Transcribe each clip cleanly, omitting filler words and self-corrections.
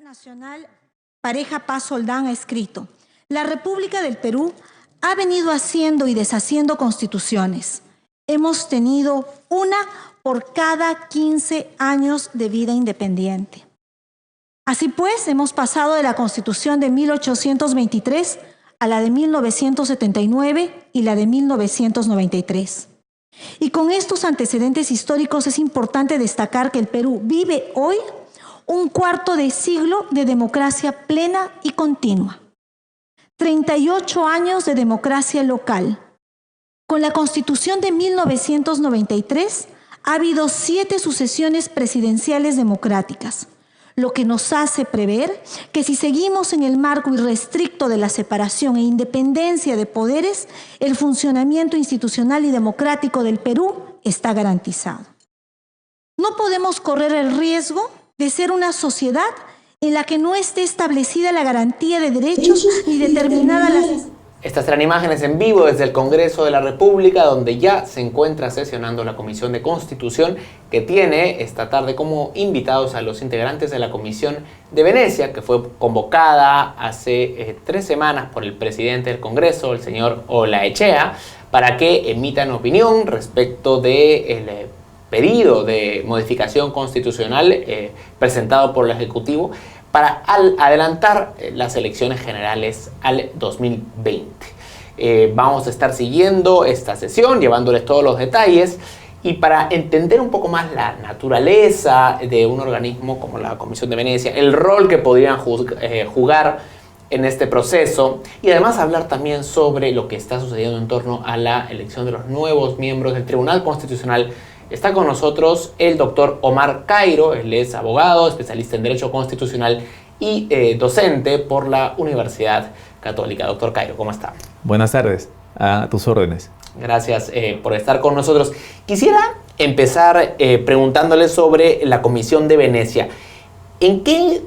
Nacional Pareja Paz Soldán ha escrito: la República del Perú ha venido haciendo y deshaciendo constituciones. Hemos tenido una por cada 15 años de vida independiente. Así pues, hemos pasado de la Constitución de 1823 a la de 1979 y la de 1993. Y con estos antecedentes históricos es importante destacar que el Perú vive hoy un cuarto de siglo de democracia plena y continua. 38 años de democracia local. Con la Constitución de 1993 ha habido 7 sucesiones presidenciales democráticas, lo que nos hace prever que si seguimos en el marco irrestricto de la separación e independencia de poderes, el funcionamiento institucional y democrático del Perú está garantizado. No podemos correr el riesgo de ser una sociedad en la que no esté establecida la garantía de derechos ni determinada las... Estas serán imágenes en vivo desde el Congreso de la República, donde ya se encuentra sesionando la Comisión de Constitución, que tiene esta tarde como invitados a los integrantes de la Comisión de Venecia, que fue convocada hace 3 semanas por el presidente del Congreso, el señor Olaechea, para que emitan opinión respecto del pedido de modificación constitucional presentado por el Ejecutivo para adelantar las elecciones generales al 2020. Vamos a estar siguiendo esta sesión, llevándoles todos los detalles, y para entender un poco más la naturaleza de un organismo como la Comisión de Venecia, el rol que podrían jugar en este proceso, y además hablar también sobre lo que está sucediendo en torno a la elección de los nuevos miembros del Tribunal Constitucional. Está con nosotros el doctor Omar Cairo. Él es abogado, especialista en Derecho Constitucional y docente por la Universidad Católica. Doctor Cairo, ¿cómo está? Buenas tardes, a tus órdenes. Gracias por estar con nosotros. Quisiera empezar preguntándole sobre la Comisión de Venecia. ¿En qué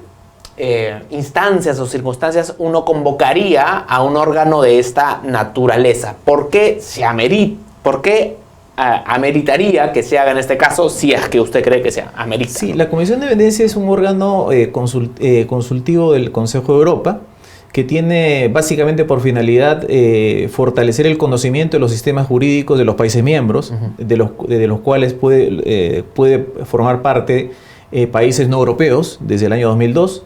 instancias o circunstancias uno convocaría a un órgano de esta naturaleza? ¿Por qué se amerita? ¿Por qué ameritaría que se haga en este caso, si es que usted cree que se amerita? Sí, la Comisión de Venecia es un órgano consultivo del Consejo de Europa que tiene básicamente por finalidad fortalecer el conocimiento de los sistemas jurídicos de los países miembros, de los cuales puede formar parte países no europeos desde el año 2002,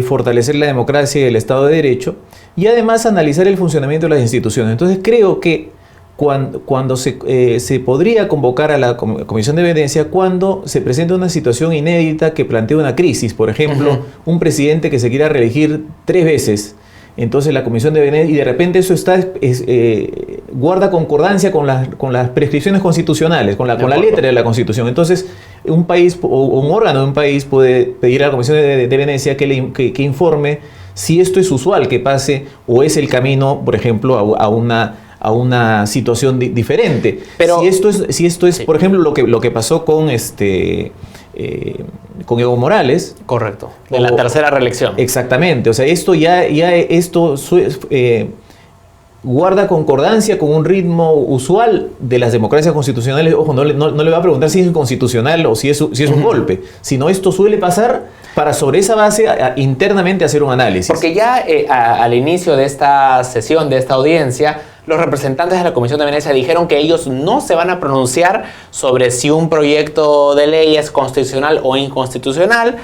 fortalecer la democracia y el Estado de Derecho, y además analizar el funcionamiento de las instituciones. Entonces creo que cuando se podría convocar a la Comisión de Venecia cuando se presenta una situación inédita que plantea una crisis. Por ejemplo, un presidente que se quiera reelegir 3 veces. Entonces la Comisión de Venecia, y de repente eso guarda concordancia con las prescripciones constitucionales, con la letra de la Constitución. Entonces un país o un órgano de un país puede pedir a la Comisión de Venecia que informe si esto es usual que pase o es el camino, por ejemplo, a una situación diferente. Pero si esto es, por ejemplo, lo que pasó con Evo Morales. Correcto. De la tercera reelección. Exactamente. O sea, esto guarda concordancia con un ritmo usual de las democracias constitucionales. Ojo, no le va a preguntar si es inconstitucional o si es un golpe, sino esto suele pasar para sobre esa base internamente hacer un análisis. Porque ya al inicio de esta sesión, de esta audiencia, los representantes de la Comisión de Venecia dijeron que ellos no se van a pronunciar sobre si un proyecto de ley es constitucional o inconstitucional,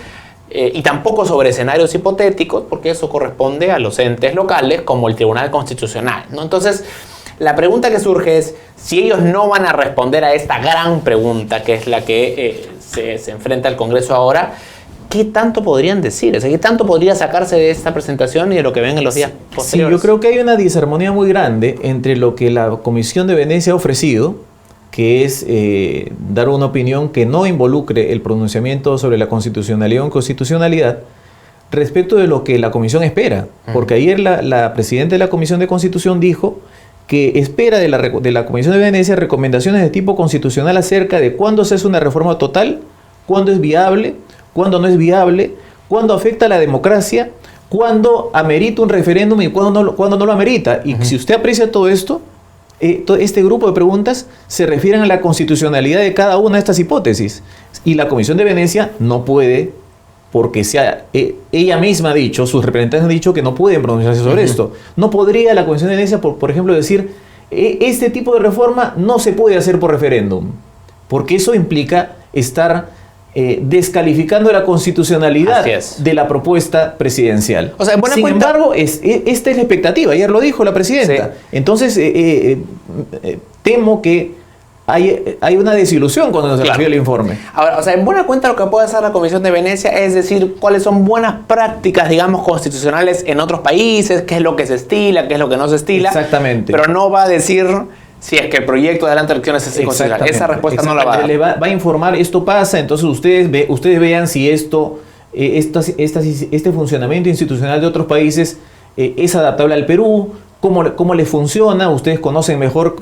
y tampoco sobre escenarios hipotéticos, porque eso corresponde a los entes locales como el Tribunal Constitucional, ¿no? Entonces, la pregunta que surge es, si ellos no van a responder a esta gran pregunta, que es la que se enfrenta al Congreso ahora, ¿qué tanto podrían decir? O sea, ¿qué tanto podría sacarse de esta presentación y de lo que ven en los días posteriores? Sí, yo creo que hay una disarmonía muy grande entre lo que la Comisión de Venecia ha ofrecido, que es dar una opinión que no involucre el pronunciamiento sobre la constitucionalidad o inconstitucionalidad, respecto de lo que la Comisión espera. Porque ayer la presidenta de la Comisión de Constitución dijo que espera de la Comisión de Venecia recomendaciones de tipo constitucional acerca de cuándo se hace una reforma total, cuándo es viable, cuándo no es viable, cuándo afecta a la democracia, cuándo amerita un referéndum y cuándo no lo amerita. Y si usted aprecia todo esto, este grupo de preguntas se refieren a la constitucionalidad de cada una de estas hipótesis. Y la Comisión de Venecia no puede porque ella misma ha dicho, sus representantes han dicho que no pueden pronunciarse sobre esto. No podría la Comisión de Venecia, por ejemplo, decir, este tipo de reforma no se puede hacer por referéndum, porque eso implica estar descalificando la constitucionalidad de la propuesta presidencial. O sea, Sin embargo, esta es la expectativa, ayer lo dijo la presidenta. Sí. Entonces, temo que hay una desilusión cuando se recibe el informe. Ahora, o sea, en buena cuenta lo que puede hacer la Comisión de Venecia es decir cuáles son buenas prácticas, digamos, constitucionales en otros países, qué es lo que se estila, qué es lo que no se estila. Exactamente. Pero no va a decir si es que el proyecto de adelante elecciones es inconstitucional. Esa respuesta no la va a dar. Le va a informar, esto pasa, entonces ustedes vean si este funcionamiento institucional de otros países es adaptable al Perú, cómo le funciona. Ustedes conocen mejor,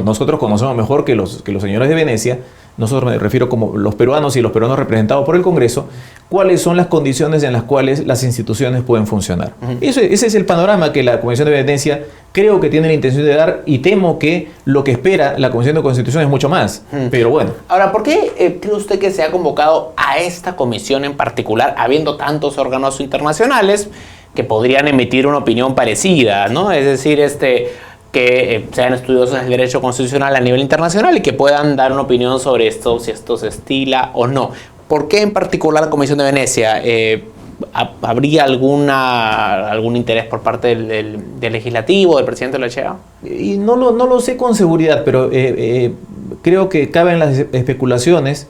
nosotros conocemos mejor que los señores de Venecia. Nosotros, me refiero como los peruanos y los peruanos representados por el Congreso, cuáles son las condiciones en las cuales las instituciones pueden funcionar. Ese es el panorama que la Comisión de Venecia creo que tiene la intención de dar, y temo que lo que espera la Comisión de Constitución es mucho más. Pero bueno. Ahora, ¿por qué cree usted que se ha convocado a esta comisión en particular, habiendo tantos órganos internacionales que podrían emitir una opinión parecida, ¿no? Es decir, que sean estudiosos del derecho constitucional a nivel internacional y que puedan dar una opinión sobre esto, si esto se estila o no? ¿Por qué en particular la Comisión de Venecia? ¿Habría algún interés por parte del legislativo, del presidente de la ECHEA? Y no lo sé con seguridad, pero creo que caben las especulaciones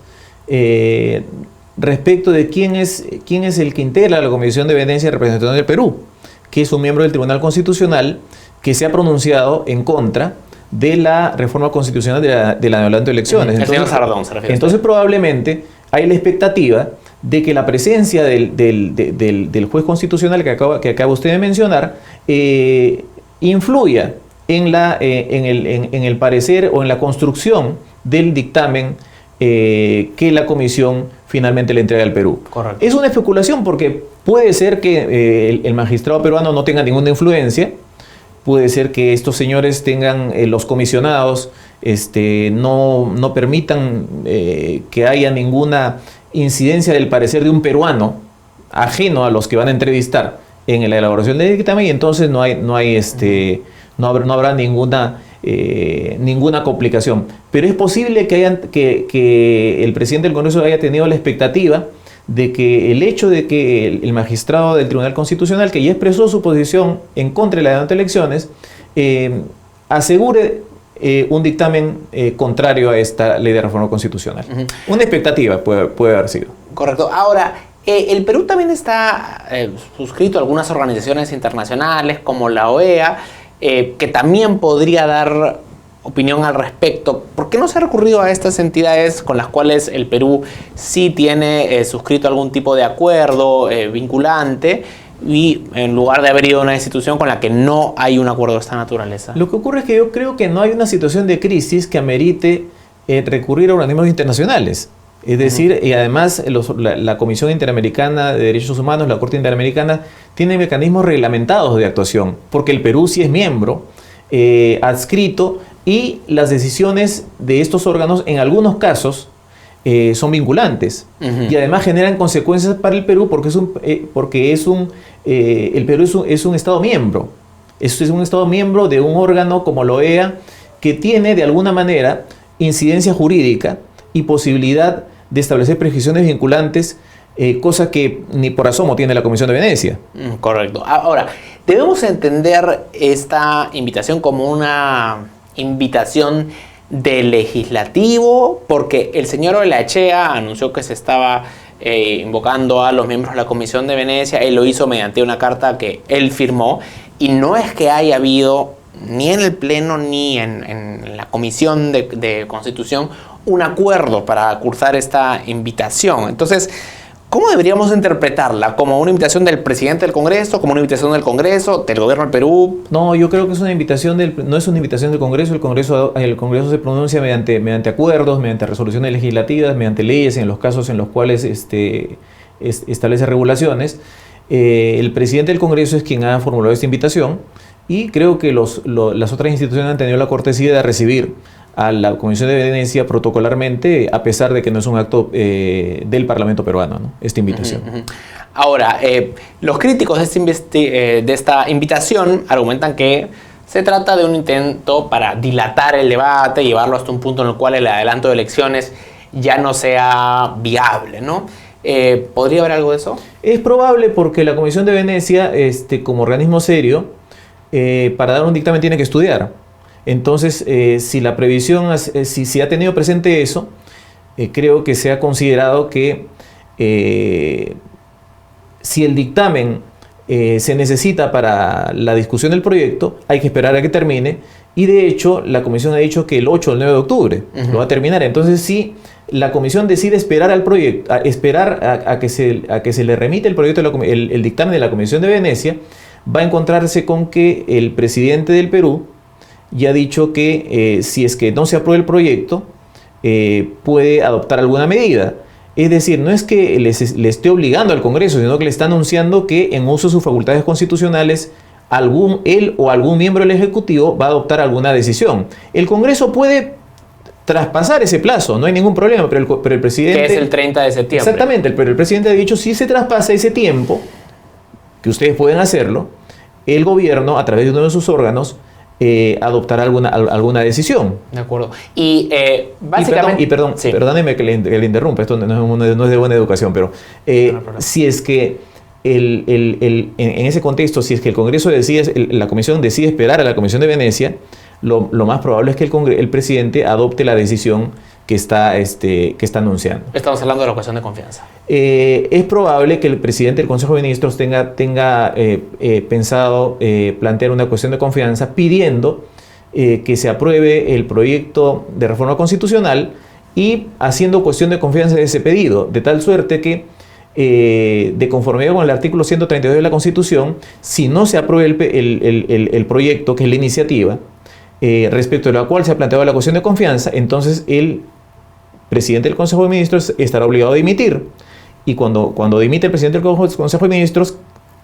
respecto de quién es el que integra la Comisión de Venecia de Representación del Perú, que es un miembro del Tribunal Constitucional que se ha pronunciado en contra de la reforma constitucional de la adelanto de elecciones. El señor Sardón se refiere. Entonces probablemente hay la expectativa de que la presencia del juez constitucional que acaba usted de mencionar influya en el parecer o en la construcción del dictamen que la comisión finalmente le entrega al Perú. Correcto. Es una especulación porque puede ser que el magistrado peruano no tenga ninguna influencia, puede ser que estos señores tengan, los comisionados no permitan que haya ninguna incidencia del parecer de un peruano ajeno a los que van a entrevistar en la elaboración del dictamen, y entonces no habrá ninguna complicación. Pero es posible que el presidente del Congreso haya tenido la expectativa de que el hecho de que el magistrado del Tribunal Constitucional, que ya expresó su posición en contra de la adelanto de elecciones, asegure un dictamen contrario a esta ley de reforma constitucional. Una expectativa puede haber sido. Correcto. Ahora, el Perú también está suscrito a algunas organizaciones internacionales como la OEA, que también podría dar opinión al respecto. ¿Por qué no se ha recurrido a estas entidades con las cuales el Perú sí tiene suscrito algún tipo de acuerdo vinculante, y en lugar de haber ido a una institución con la que no hay un acuerdo de esta naturaleza? Lo que ocurre es que yo creo que no hay una situación de crisis que amerite recurrir a organismos internacionales. Es decir, y además la Comisión Interamericana de Derechos Humanos, la Corte Interamericana, tiene mecanismos reglamentados de actuación, porque el Perú sí es miembro adscrito, y las decisiones de estos órganos en algunos casos son vinculantes y además generan consecuencias para el Perú porque el Perú es un Estado miembro. Es un Estado miembro de un órgano como la OEA, que tiene de alguna manera incidencia jurídica y posibilidad de establecer prescripciones vinculantes, cosa que ni por asomo tiene la Comisión de Venecia. Correcto. Ahora, debemos entender esta invitación como una invitación del legislativo, porque el señor Olaechea anunció que se estaba invocando a los miembros de la Comisión de Venecia. Él lo hizo mediante una carta que él firmó, y no es que haya habido ni en el Pleno ni en la Comisión de Constitución un acuerdo para cursar esta invitación. Entonces, ¿cómo deberíamos interpretarla? ¿Como una invitación del presidente del Congreso? ¿Como una invitación del Congreso, del gobierno del Perú? No, yo creo que es una invitación no es una invitación del Congreso. El Congreso se pronuncia mediante acuerdos, mediante resoluciones legislativas, mediante leyes en los casos en los cuales establece regulaciones. El presidente del Congreso es quien ha formulado esta invitación, y creo que las otras instituciones han tenido la cortesía de recibir a la Comisión de Venecia protocolarmente, a pesar de que no es un acto del Parlamento peruano, ¿no?, esta invitación. Ahora, los críticos de esta invitación argumentan que se trata de un intento para dilatar el debate, llevarlo hasta un punto en el cual el adelanto de elecciones ya no sea viable, ¿no? ¿Podría haber algo de eso? Es probable, porque la Comisión de Venecia, como organismo serio, para dar un dictamen tiene que estudiar. Entonces, si la previsión, si ha tenido presente eso, creo que se ha considerado que si el dictamen se necesita para la discusión del proyecto, hay que esperar a que termine, y de hecho la Comisión ha dicho que el 8 o el 9 de octubre lo va a terminar. Entonces, si la Comisión decide esperar al proyecto, a que se le remite el proyecto, el dictamen de la Comisión de Venecia, va a encontrarse con que el presidente del Perú ya ha dicho que si es que no se aprueba el proyecto, puede adoptar alguna medida. Es decir, no es que le esté obligando al Congreso, sino que le está anunciando que, en uso de sus facultades constitucionales, él o algún miembro del Ejecutivo va a adoptar alguna decisión. El Congreso puede traspasar ese plazo, no hay ningún problema, pero el presidente... Que es el 30 de septiembre. Exactamente, pero el presidente ha dicho, si se traspasa ese tiempo, que ustedes pueden hacerlo, el gobierno, a través de uno de sus órganos, adoptará alguna decisión. De acuerdo. Y básicamente... Perdóneme que le interrumpa, esto no es de buena educación, pero si es que en ese contexto, si es que el Congreso decide, la Comisión decide esperar a la Comisión de Venecia, lo más probable es que el presidente adopte la decisión que está anunciando. Estamos hablando de la cuestión de confianza. Es probable que el presidente del Consejo de Ministros tenga pensado plantear una cuestión de confianza pidiendo que se apruebe el proyecto de reforma constitucional y haciendo cuestión de confianza de ese pedido, de tal suerte que, de conformidad con el artículo 132 de la Constitución, si no se apruebe el proyecto, que es la iniciativa, respecto de la cual se ha planteado la cuestión de confianza, entonces el presidente del Consejo de Ministros estará obligado a dimitir. Y cuando dimite el presidente del Consejo de Ministros,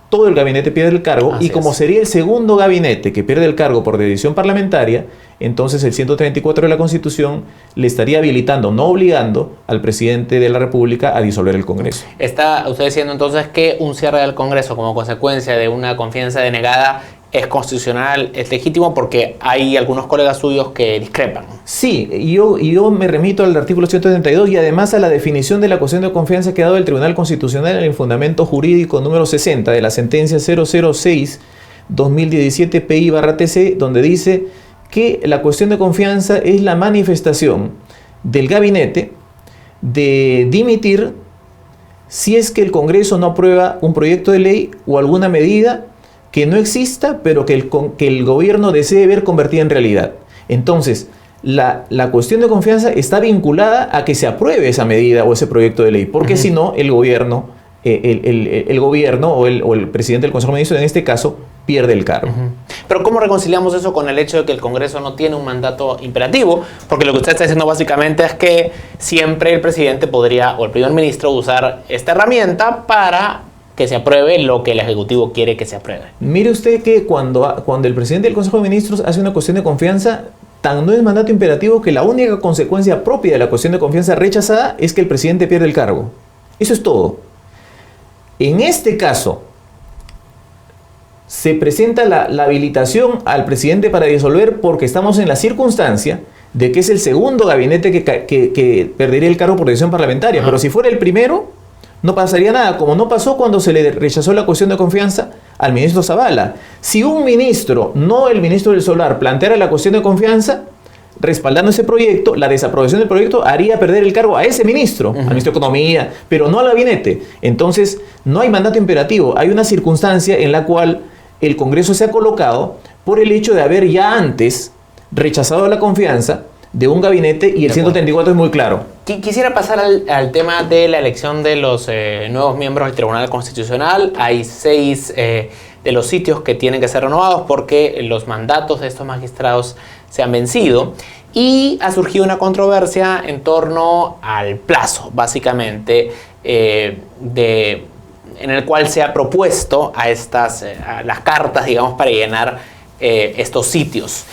todo el gabinete pierde el cargo. Así y como sería el segundo gabinete que pierde el cargo por decisión parlamentaria, entonces el 134 de la Constitución le estaría habilitando, no obligando, al presidente de la República a disolver el Congreso. ¿Está usted diciendo entonces que un cierre del Congreso como consecuencia de una confianza denegada es constitucional, es legítimo, porque hay algunos colegas suyos que discrepan? Sí, yo me remito al artículo 132 y además a la definición de la cuestión de confianza que ha dado el Tribunal Constitucional en el fundamento jurídico número 60 de la sentencia 006-2017 PI/TC, donde dice que la cuestión de confianza es la manifestación del gabinete de dimitir si es que el Congreso no aprueba un proyecto de ley o alguna medida que no exista, pero que el gobierno desee ver convertida en realidad. Entonces, la cuestión de confianza está vinculada a que se apruebe esa medida o ese proyecto de ley, porque si no, el gobierno o el presidente del Consejo de Ministros, en este caso, pierde el cargo. Pero ¿cómo reconciliamos eso con el hecho de que el Congreso no tiene un mandato imperativo? Porque lo que usted está diciendo básicamente es que siempre el presidente podría, o el primer ministro, usar esta herramienta para que se apruebe lo que el Ejecutivo quiere que se apruebe. Mire usted que cuando el presidente del Consejo de Ministros hace una cuestión de confianza, tan no es mandato imperativo que la única consecuencia propia de la cuestión de confianza rechazada es que el presidente pierde el cargo. Eso es todo. En este caso, se presenta la habilitación al presidente para disolver porque estamos en la circunstancia de que es el segundo gabinete que perdería el cargo por decisión parlamentaria. Pero si fuera el primero, no pasaría nada, como no pasó cuando se le rechazó la cuestión de confianza al ministro Zavala. Si un ministro, no el ministro del Solar, planteara la cuestión de confianza, respaldando ese proyecto, la desaprobación del proyecto haría perder el cargo a ese ministro, al ministro de Economía, pero no al gabinete. Entonces, no hay mandato imperativo, hay una circunstancia en la cual el Congreso se ha colocado por el hecho de haber ya antes rechazado la confianza de un gabinete, y el 134 es muy claro. Quisiera pasar al tema de la elección de los nuevos miembros del Tribunal Constitucional. Hay 6 de los sitios que tienen que ser renovados porque los mandatos de estos magistrados se han vencido, y ha surgido una controversia en torno al plazo, básicamente, en el cual se ha propuesto a las cartas, digamos, para llenar estos sitios.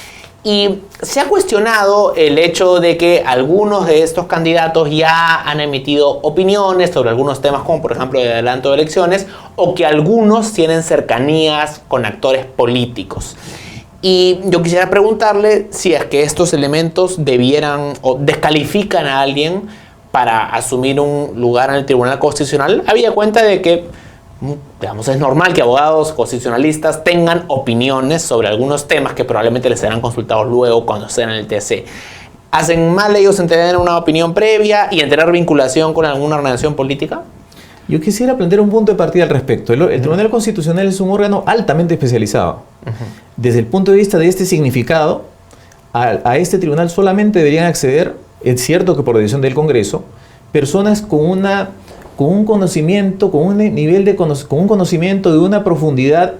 Y se ha cuestionado el hecho de que algunos de estos candidatos ya han emitido opiniones sobre algunos temas, como por ejemplo el adelanto de elecciones, o que algunos tienen cercanías con actores políticos. Y yo quisiera preguntarle si es que estos elementos debieran o descalifican a alguien para asumir un lugar en el Tribunal Constitucional, habida cuenta de que, digamos, es normal que abogados constitucionalistas tengan opiniones sobre algunos temas que probablemente les serán consultados luego cuando estén en el TC. ¿Hacen mal ellos en tener una opinión previa y en tener vinculación con alguna organización política? Yo quisiera plantear un punto de partida al respecto. El Tribunal Constitucional es un órgano altamente especializado. Desde el punto de vista de este significado, a este tribunal solamente deberían acceder, es cierto que por decisión del Congreso, personas con un conocimiento, con un conocimiento de una profundidad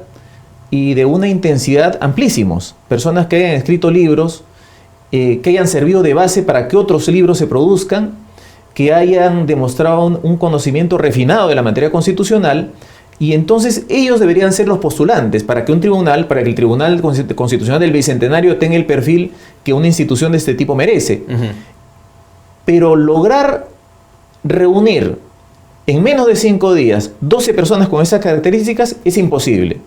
y de una intensidad amplísimos. Personas que hayan escrito libros, que hayan servido de base para que otros libros se produzcan, que hayan demostrado un conocimiento refinado de la materia constitucional, y entonces ellos deberían ser los postulantes para que el Tribunal Constitucional del Bicentenario tenga el perfil que una institución de este tipo merece. Pero lograr reunir en menos de 5 días 12 personas con esas características es imposible.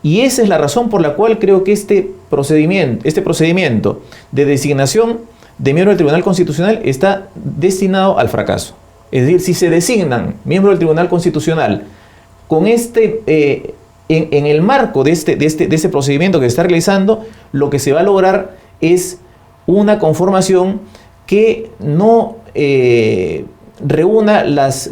Y esa es la razón por la cual creo que este procedimiento de designación de miembro del Tribunal Constitucional está destinado al fracaso. Es decir, si se designan miembros del Tribunal Constitucional con en el marco de este procedimiento que se está realizando, lo que se va a lograr es una conformación que no reúna las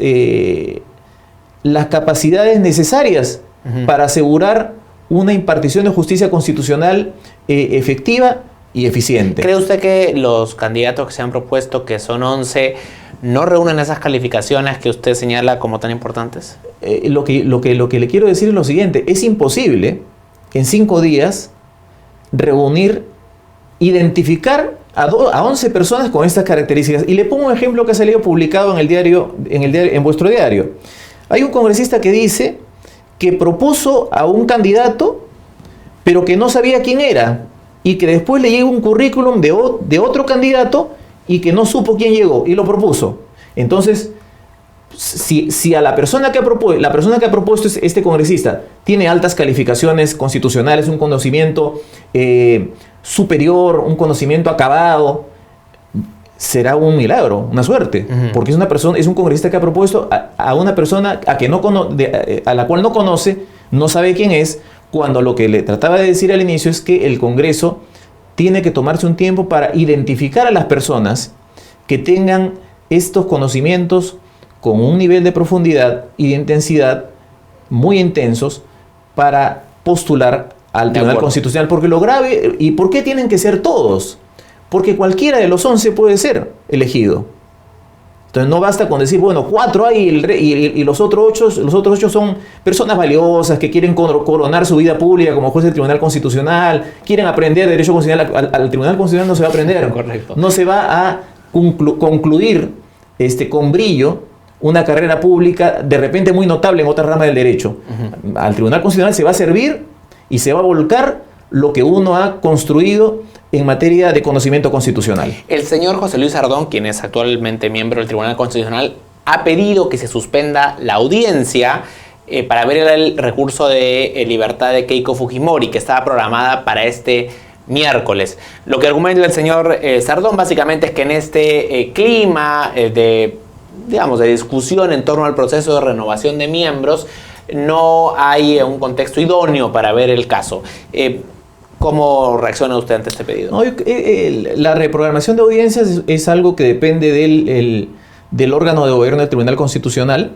capacidades necesarias para asegurar una impartición de justicia constitucional efectiva y eficiente. ¿Cree usted que los candidatos que se han propuesto, que son 11, no reúnen esas calificaciones que usted señala como tan importantes? Lo que le quiero decir es lo siguiente: es imposible en 5 días reunir, identificar a 11 personas con estas características. Y le pongo un ejemplo que ha salido publicado en vuestro diario. Hay un congresista que dice que propuso a un candidato, pero que no sabía quién era, y que después le llegó un currículum de otro candidato y que no supo quién llegó y lo propuso. Entonces, si a la persona que ha propuesto este congresista tiene altas calificaciones constitucionales, un conocimiento superior, un conocimiento acabado, será un milagro, una suerte, porque es un congresista que ha propuesto a una persona a la cual no conoce, no sabe quién es, cuando lo que le trataba de decir al inicio es que el Congreso tiene que tomarse un tiempo para identificar a las personas que tengan estos conocimientos con un nivel de profundidad y de intensidad muy intensos para postular al Tribunal Constitucional. Porque lo grave, ¿y por qué tienen que ser todos? Porque cualquiera de los 11 puede ser elegido. Entonces no basta con decir, bueno, 4 hay y los otros 8 son personas valiosas que quieren coronar su vida pública como juez del Tribunal Constitucional, quieren aprender derecho constitucional. Al Tribunal Constitucional no se va a aprender. Correcto. No se va a concluir con brillo una carrera pública de repente muy notable en otra rama del derecho. Al Tribunal Constitucional se va a servir y se va a volcar lo que uno ha construido en materia de conocimiento constitucional. El señor José Luis Sardón, quien es actualmente miembro del Tribunal Constitucional, ha pedido que se suspenda la audiencia para ver el recurso de libertad de Keiko Fujimori, que estaba programada para este miércoles. Lo que argumenta el señor Sardón básicamente es que en este clima de discusión en torno al proceso de renovación de miembros, no hay un contexto idóneo para ver el caso. ¿Cómo reacciona usted ante este pedido? No, la reprogramación de audiencias es algo que depende del órgano de gobierno del Tribunal Constitucional.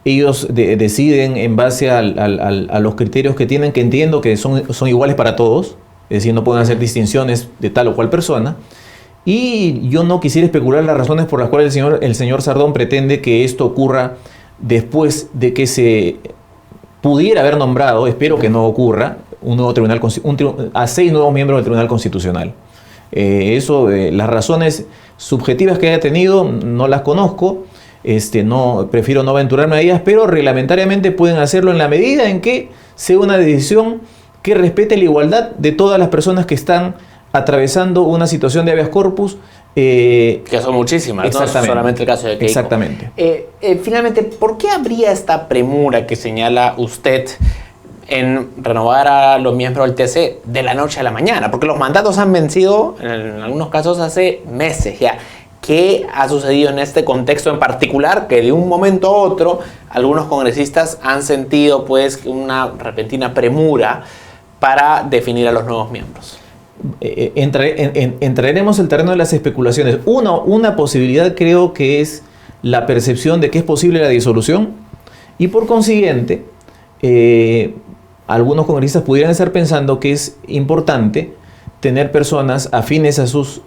Ellos deciden en base a los criterios que tienen, que entiendo que son iguales para todos, es decir, no pueden hacer distinciones de tal o cual persona. Y yo no quisiera especular las razones por las cuales el señor Sardón pretende que esto ocurra después de que se pudiera haber nombrado, espero que no ocurra, a 6 nuevos miembros del Tribunal Constitucional. Las razones subjetivas que haya tenido no las conozco, prefiero no aventurarme a ellas, pero reglamentariamente pueden hacerlo en la medida en que sea una decisión que respete la igualdad de todas las personas que están atravesando una situación de habeas corpus. Que son muchísimas, no solamente el caso de Keiko. Exactamente. Finalmente, ¿por qué habría esta premura que señala usted en renovar a los miembros del TC de la noche a la mañana? Porque los mandatos han vencido, en algunos casos, hace meses ya. ¿Qué ha sucedido en este contexto en particular que de un momento a otro algunos congresistas han sentido pues una repentina premura para definir a los nuevos miembros? Entraremos en el terreno de las especulaciones. Una posibilidad creo que es la percepción de que es posible la disolución y por consiguiente algunos congresistas pudieran estar pensando que es importante tener personas afines a sus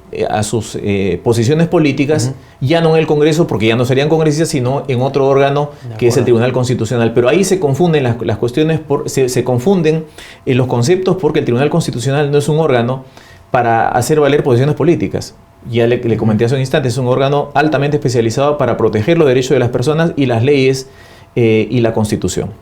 posiciones políticas, ya no en el Congreso, porque ya no serían congresistas, sino en otro órgano que es el Tribunal Constitucional. Pero ahí se confunden las cuestiones, se confunden los conceptos, porque el Tribunal Constitucional no es un órgano para hacer valer posiciones políticas. Ya le comenté hace un instante, es un órgano altamente especializado para proteger los derechos de las personas y las leyes y la Constitución.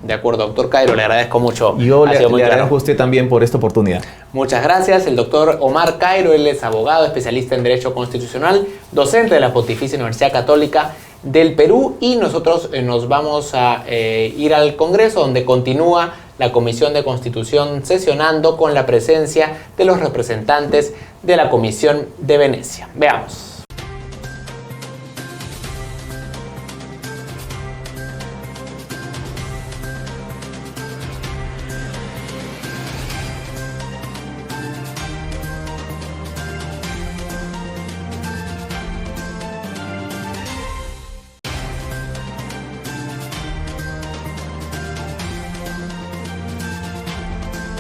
De acuerdo, doctor Cairo, le agradezco mucho. Yo le agradezco a usted también por esta oportunidad. Muchas gracias. El doctor Omar Cairo, él es abogado, especialista en Derecho Constitucional, docente de la Pontificia Universidad Católica del Perú, y nosotros nos vamos a ir al Congreso, donde continúa la Comisión de Constitución sesionando con la presencia de los representantes de la Comisión de Venecia. Veamos.